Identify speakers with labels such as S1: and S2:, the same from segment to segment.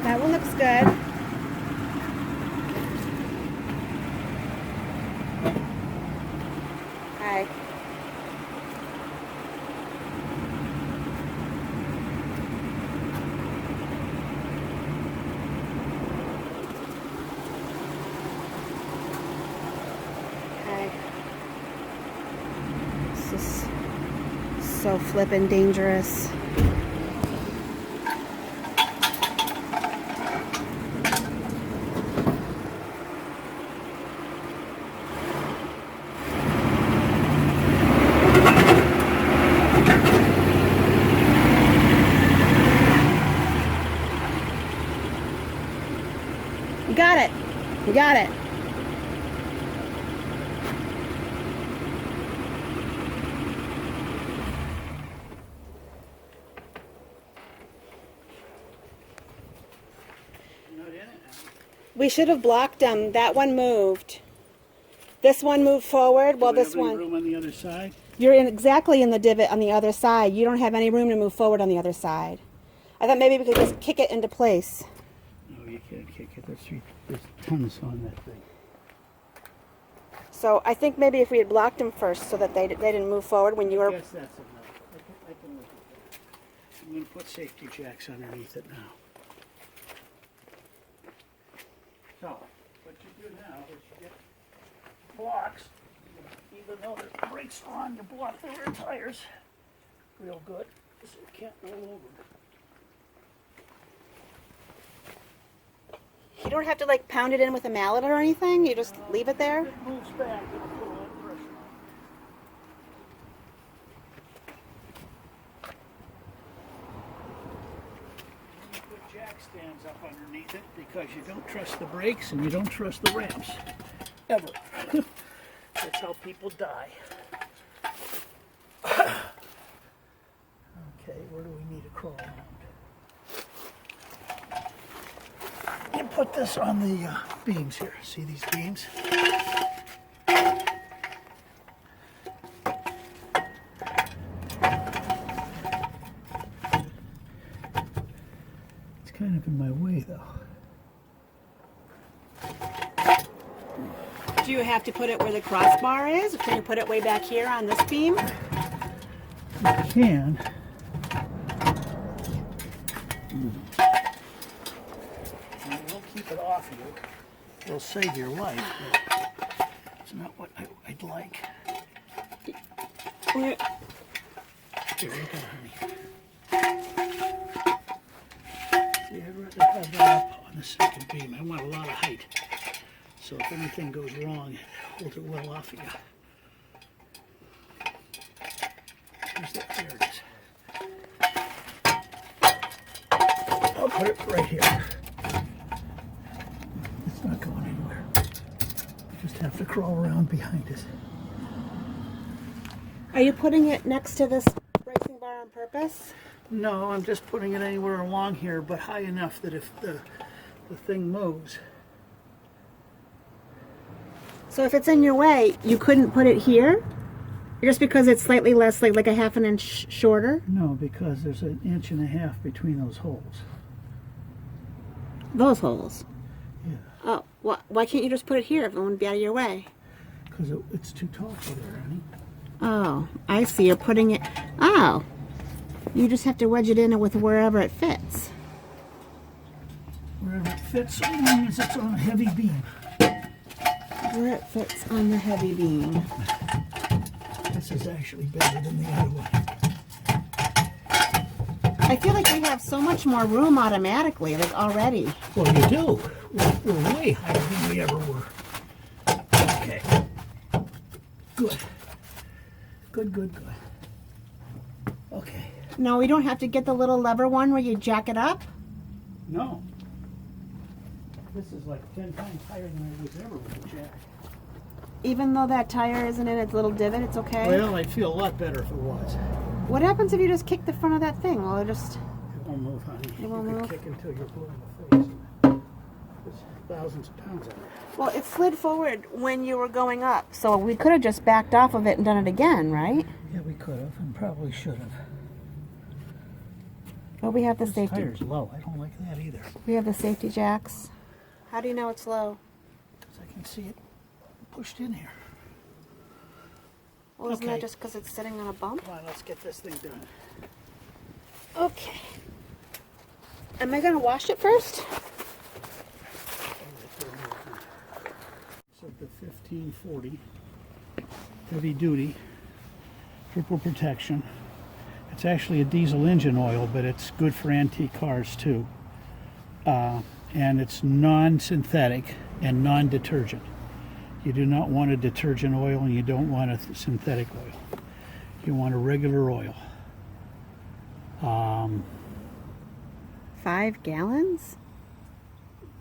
S1: That one looks good. Hi. Okay. This is so flippin' dangerous. You got it. You got it. We should have blocked them. That one moved. This one moved forward. Well, this one.
S2: Room on the other side?
S1: You're exactly in the divot on the other side. You don't have any room to move forward on the other side. I thought maybe we could just kick it into place.
S2: No, you can't kick it. There's tons on that thing.
S1: So I think maybe if we had blocked them first so that they didn't move forward when you were...
S2: Yes, that's enough. I can look at that. I'm going to put safety jacks underneath it now. So, what you do now is you get blocks, even though the brakes are on, you block the rear tires real good so it can't roll over.
S1: You don't have to like pound it in with a mallet or anything? You just leave it there?
S2: If it moves back, it'll put a lot of pressure on. You put jack stands up underneath it because you don't trust the brakes and you don't trust the ramps. Ever. That's how people die. Okay, where do we need to crawl around? You put this on the beams here. See these beams? It's kind of in my way though.
S1: Do you have to put it where the crossbar is? Can you put it way back here on this beam?
S2: You can. And it won't keep it off you. It'll save your life, but it's not what I'd like.
S1: Where?
S2: Here, look at it, honey. See, I'd rather have that up on the second beam. I want a lot of height. So if anything goes wrong, it holds it well off of you. There it is. I'll put it right here. It's not going anywhere. You just have to crawl around behind it.
S1: Are you putting it next to this racing bar on purpose?
S2: No, I'm just putting it anywhere along here, but high enough that if the thing moves.
S1: So if it's in your way, you couldn't put it here? Just because it's slightly less, like a half an inch shorter?
S2: No, because there's 1.5 inches between those holes.
S1: Those holes?
S2: Yeah.
S1: Oh, why can't you just put it here if it wouldn't be out of your way?
S2: Because it's too tall for there, honey.
S1: Oh, I see. You're putting it... Oh. You just have to wedge it in with wherever it fits.
S2: Wherever it fits, so long as it's on a heavy beam.
S1: Where it fits on the heavy beam.
S2: This is actually better than the other one.
S1: I feel like we have so much more room automatically, like already.
S2: Well, you do. We're way higher than we ever were. Okay. Good. Good. Okay.
S1: No, we don't have to get the little lever one where you jack it up?
S2: No. This is like 10 times higher than I was ever with the jack.
S1: Even though that tire isn't in its little divot, it's okay?
S2: Well, I'd feel a lot better if it was.
S1: What happens if you just kick the front of that thing? Well, it just...
S2: It won't move, honey.
S1: It won't
S2: you
S1: move?
S2: can kick until you're blue in the face. There's thousands of pounds on it.
S1: Well, it slid forward when you were going up, so we could have just backed off of it and done it again, right?
S2: Yeah, we could have and probably should have.
S1: Oh, we have the
S2: This
S1: safety.
S2: tire's low. I don't like that either.
S1: We have the safety jacks. How do you know it's low?
S2: Because I can see it pushed in here.
S1: Well, isn't
S2: Okay.
S1: that just because it's sitting on a bump?
S2: Come on, let's get this thing done.
S1: Okay. Am I going to wash it first?
S2: So the 1540 heavy duty triple protection. It's actually a diesel engine oil, but it's good for antique cars too. And it's non-synthetic and non-detergent. You do not want a detergent oil and you don't want a synthetic oil. You want a regular oil.
S1: 5 gallons?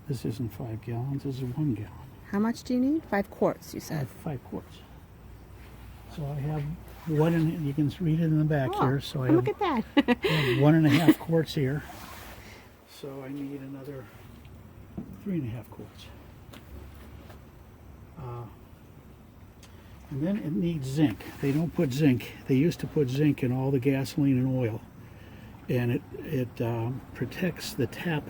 S2: This isn't 5 gallons, this is 1 gallon.
S1: How much do you need? 5 quarts, you
S2: I
S1: said.
S2: have 5 quarts. So I have one, you can read it in the back here. So I
S1: look
S2: have,
S1: at that.
S2: I have 1.5 quarts here. So I need another 3.5 quarts. And then it needs zinc. They don't put zinc. They used to put zinc in all the gasoline and oil, and it protects the tap.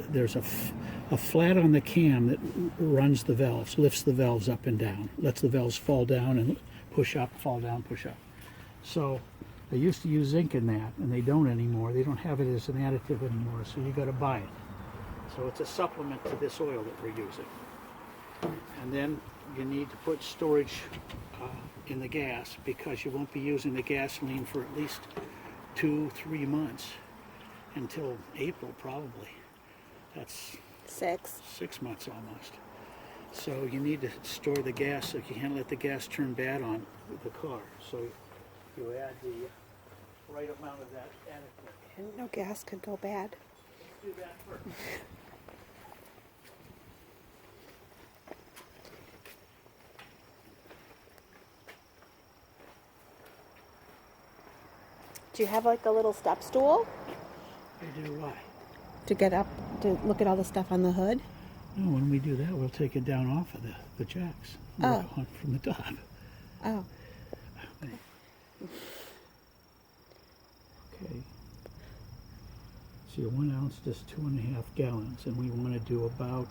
S2: There's a flat on the cam that runs the valves, lifts the valves up and down, lets the valves fall down and push up, fall down, push up. So they used to use zinc in that, and they don't anymore. They don't have it as an additive anymore, so you got to buy it. So it's a supplement to this oil that we're using. And then you need to put storage in the gas, because you won't be using the gasoline for at least 2-3 months until April probably. That's
S1: 6.
S2: 6 months almost. So you need to store the gas so you can't let the gas turn bad on the car. So you add the right amount of that additive.
S1: I didn't know gas could go bad.
S2: Let's do that first.
S1: Do you have like a little step stool
S2: I do why?
S1: to get up to look at all the stuff on the hood?
S2: No, when we do that, we'll take it down off of the jacks.
S1: Oh.
S2: From the top.
S1: Oh.
S2: Okay. So your 1 ounce does 2.5 gallons, and we want to do about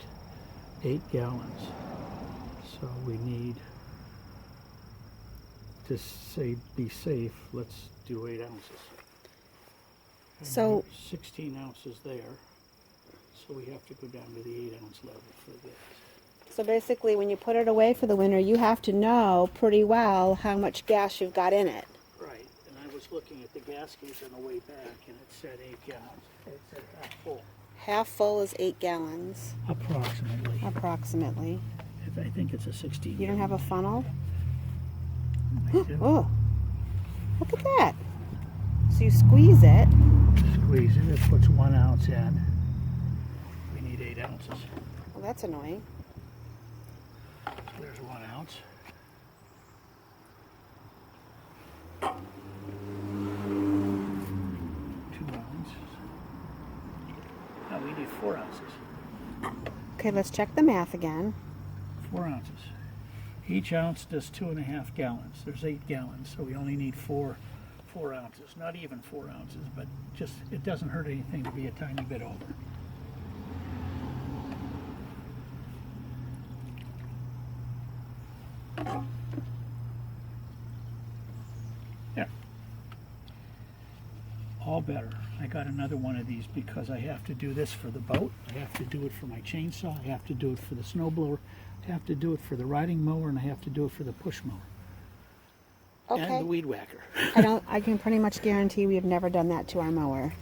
S2: 8 gallons. So we need to say be safe. Let's do 8 ounces. And
S1: So-
S2: there's 16 ounces there. So we have to go down to the 8 ounce level for this.
S1: So basically, when you put it away for the winter, you have to know pretty well how much gas you've got in it.
S2: Right, and I was looking at the gas gauge on the way back, and it said 8 gallons. It said half full.
S1: Half full is 8 gallons,
S2: Approximately.
S1: approximately.
S2: I think it's a 16.
S1: You don't have a funnel?
S2: I do.
S1: Oh, look at that. So you squeeze it.
S2: Squeeze it. It puts 1 ounce in. We need 8 ounces.
S1: Well, that's annoying.
S2: So there's 1 ounce. 2 ounces. Now we need 4 ounces.
S1: Okay, let's check the math again.
S2: 4 ounces. Each ounce does 2.5 gallons. There's 8 gallons, so we only need 4 ounces. Not even 4 ounces, but just, it doesn't hurt anything to be a tiny bit over. There. All better. I got another one of these because I have to do this for the boat. I have to do it for my chainsaw. I have to do it for the snowblower. I have to do it for the riding mower, and I have to do it for the push mower. And
S1: Okay.
S2: the weed whacker.
S1: I can pretty much guarantee we have never done that to our mower.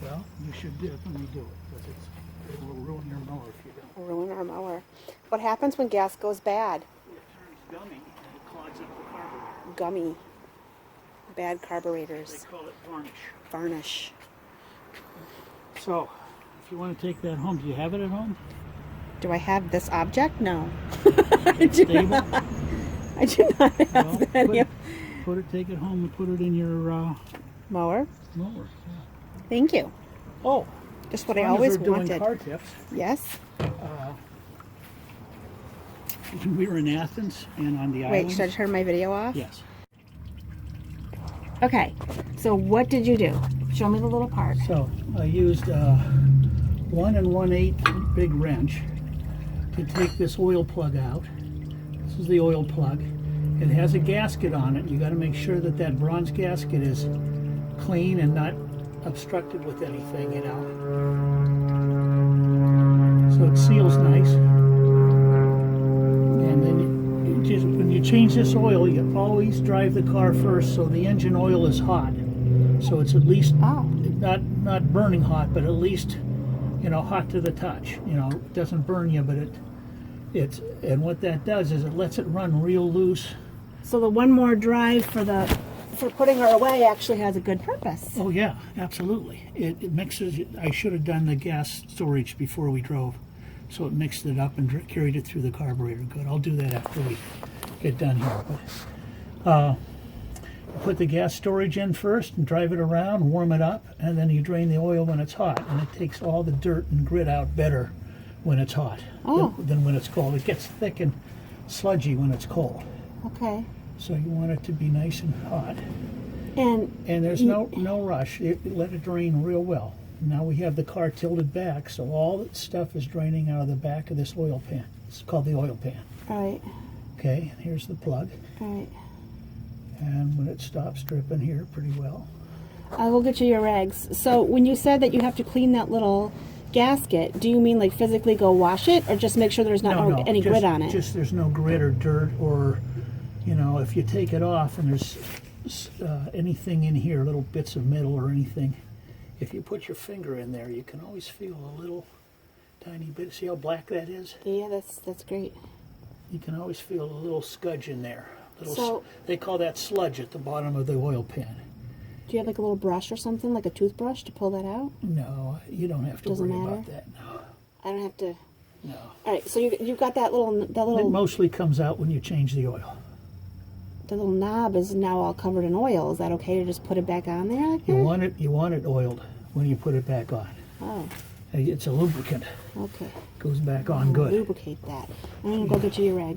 S2: Well, you should definitely do it, because it will ruin your mower if you don't.
S1: Ruin our mower. What happens when gas goes bad?
S2: It turns gummy and it clogs up the carburetor.
S1: Gummy. Bad
S2: They
S1: carburetors.
S2: call it varnish.
S1: Varnish.
S2: So, if you want to take that home, do you have it at home?
S1: Do I have this object? No.
S2: It's stable?
S1: I do not have
S2: Well,
S1: that
S2: take it home and put it in your
S1: mower.
S2: mower.
S1: Thank you.
S2: Oh,
S1: Just what I
S2: as long as
S1: always
S2: we're doing
S1: wanted.
S2: car tips.
S1: Yes.
S2: When we were in Athens and on the island.
S1: Wait, should I turn my video off?
S2: Yes.
S1: Okay. So what did you do? Show me the little part.
S2: So I used 1 1/8 big wrench to take this oil plug out. This is the oil plug. It has a gasket on it. You got to make sure that that bronze gasket is clean and not obstructed with anything, you know. So it seals nice. And then when you change this oil, you always drive the car first so the engine oil is hot. So it's at least not burning hot, but at least, you know, hot to the touch. You know, it doesn't burn you, but and what that does is it lets it run real loose.
S1: So the one more drive for putting her away actually has a good purpose.
S2: Oh yeah, absolutely. It mixes. I should have done the gas storage before we drove, so it mixed it up and carried it through the carburetor. Good. I'll do that after we get done here. But put the gas storage in first and drive it around, warm it up, and then you drain the oil when it's hot, and it takes all the dirt and grit out better when it's hot than when it's cold. It gets thick and sludgy when it's cold.
S1: Okay.
S2: So you want it to be nice and hot.
S1: And
S2: there's no rush. Let it drain real well. Now we have the car tilted back, so all that stuff is draining out of the back of this oil pan. It's called the oil pan.
S1: All right.
S2: Okay, and here's the plug.
S1: All right.
S2: And when it stops dripping here pretty well.
S1: I will get you your rags. So when you said that you have to clean that little gasket, do you mean like physically go wash it, or just make sure there's not any grit on it?
S2: Just there's no grit or dirt, or, you know, if you take it off and there's anything in here, little bits of metal or anything, if you put your finger in there, you can always feel a little tiny bit. See how black that is?
S1: Yeah, that's great.
S2: You can always feel a little scudge in there.
S1: So
S2: they call that sludge at the bottom of the oil pan.
S1: Do you have like a little brush or something, like a toothbrush, to pull that out?
S2: No, you don't have to worry about that. No.
S1: I don't have to.
S2: No.
S1: All right, so you've got that little.
S2: It mostly comes out when you change the oil.
S1: The little knob is now all covered in oil. Is that okay to just put it back on there like that?
S2: You want it oiled when you put it back on.
S1: Oh.
S2: It's a lubricant.
S1: Okay.
S2: Goes back on good.
S1: Lubricate that. I'm gonna go get you your rag.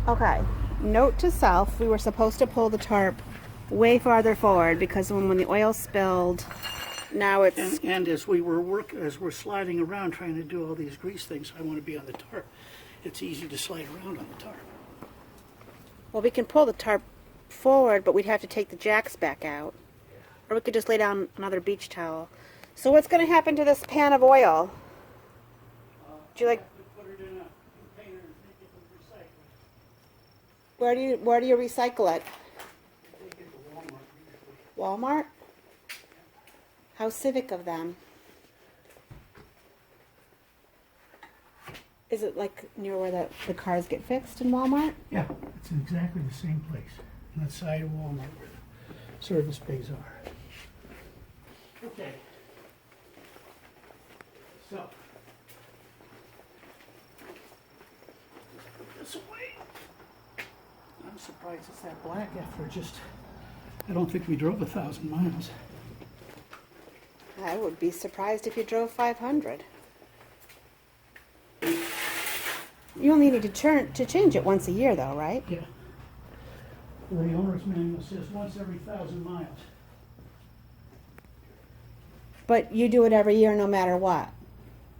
S1: Okay. Note to self: we were supposed to pull the tarp way farther forward because when the oil spilled, now it's.
S2: And as we're sliding around trying to do all these grease things, I want to be on the tarp. It's easy to slide around on the tarp.
S1: Well, we can pull the tarp forward, but we'd have to take the jacks back out. Or we could just lay down another beach towel. So what's going to happen to this pan of oil? Do you like...
S2: Put it in a container and take it and recycle it.
S1: Where do you recycle it?
S2: Take it to Walmart.
S1: Walmart? How civic of them. Is it like near where the cars get fixed in Walmart?
S2: Yeah, it's in exactly the same place. On that side of Walmart where the service bays are. Okay. So, put this away. I'm surprised it's that black after just, I don't think we drove 1,000 miles.
S1: I would be surprised if you drove 500. You only need to change it once a year, though, right?
S2: Yeah. The owner's manual says once every 1,000 miles.
S1: But you do it every year no matter what.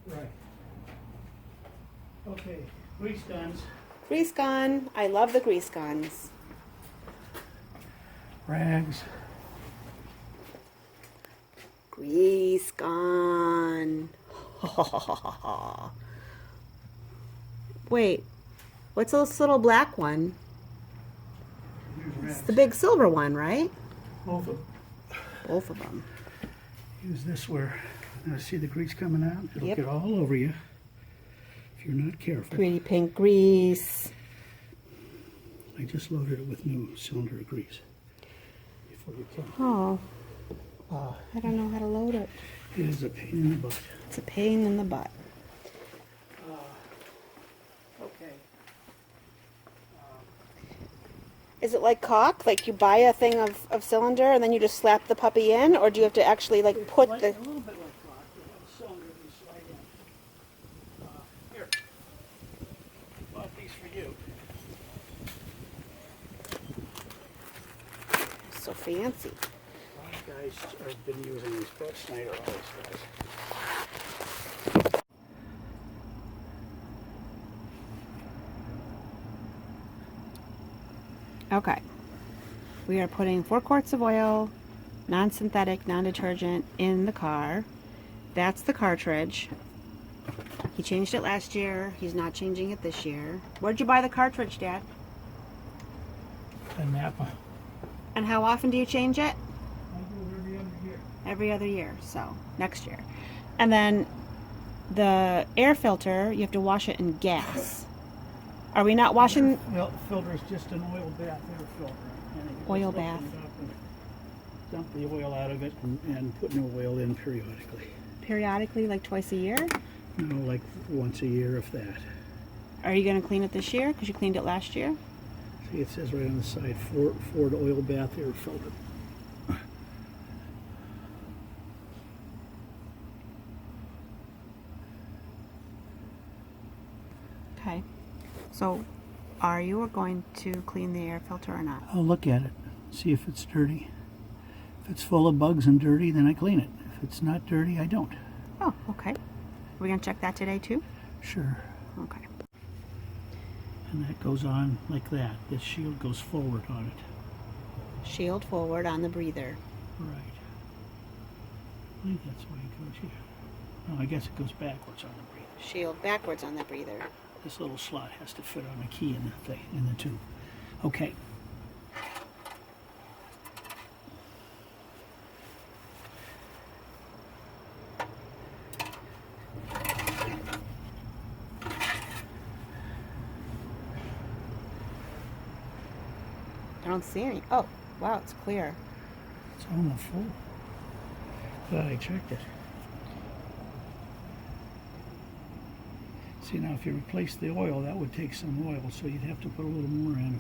S2: Right. Okay, grease guns.
S1: Grease gun. I love the grease guns.
S2: Rags.
S1: Grease gun. Wait, what's this little black one? It's the big silver one, right?
S2: Both of them.
S1: Both of them.
S2: Use this where, see the grease coming out? It'll
S1: Yep.
S2: get all over you if you're not careful.
S1: Pretty pink grease.
S2: I just loaded it with new cylinder of grease before you came.
S1: Oh, I don't know how to load it.
S2: It is a pain in the butt.
S1: It's a pain in the butt.
S2: Okay.
S1: Is it like caulk? Like you buy a thing of cylinder and then you just slap the puppy in? Or do you have to actually like put
S2: Like,
S1: the...
S2: a little bit like caulk. You have a cylinder you slide in. Here. Bought these for you.
S1: So so fancy.
S2: A lot of guys have been using these, but Snyder always does.
S1: Okay. We are putting 4 quarts of oil, non-synthetic, non-detergent, in the car. That's the cartridge. He changed it last year. He's not changing it this year. Where'd you buy the cartridge, Dad?
S2: And Napa.
S1: And how often do you change it?
S2: I do every other year.
S1: Every other year, so next year. And then the air filter, you have to wash it in gas. Are we not washing?
S2: Well, filter is just an oil bath air filter. And you just
S1: Oil
S2: open
S1: bath.
S2: it up and dump the oil out of it and put new oil in periodically.
S1: Periodically, like twice a year?
S2: No, like once a year, if that.
S1: Are you going to clean it this year? Because you cleaned it last year?
S2: See, it says right on the side, Ford oil bath air filter.
S1: Okay. So, are you going to clean the air filter or not?
S2: I'll look at it, see if it's dirty. If it's full of bugs and dirty, then I clean it. If it's not dirty, I don't.
S1: Oh, okay. We're going to check that today too?
S2: Sure.
S1: Okay.
S2: And that goes on like that. This shield goes forward on it.
S1: Shield forward on the breather.
S2: Right. I think that's the way it goes here. No, I guess it goes backwards on the breather.
S1: Shield backwards on the breather.
S2: This little slot has to fit on a key in the thing, in the tube. Okay.
S1: I don't see any. Oh, wow, it's clear.
S2: It's almost full. Glad I checked it. See, now if you replace the oil, that would take some oil, so you'd have to put a little more in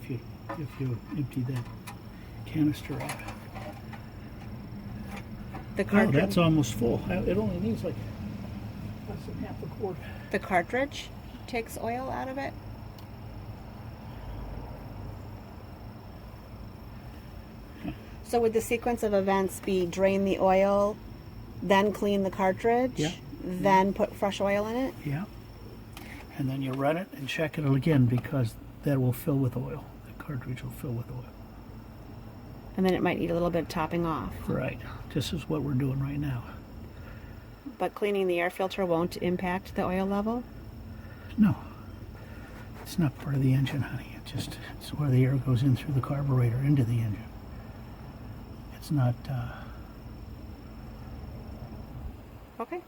S2: if you empty that canister out.
S1: The
S2: Oh,
S1: cartridge.
S2: that's almost full. It only needs like less than half a quart.
S1: The cartridge takes oil out of it. So would the sequence of events be drain the oil, then clean the cartridge,
S2: Yeah.
S1: then put fresh oil in it?
S2: Yeah. And then you run it and check it again because that will fill with oil. The cartridge will fill with oil.
S1: And then it might need a little bit of topping off.
S2: Right. This is what we're doing right now.
S1: But cleaning the air filter won't impact the oil level?
S2: No. It's not part of the engine, honey. It's where the air goes in through the carburetor into the engine. It's not,
S1: Okay.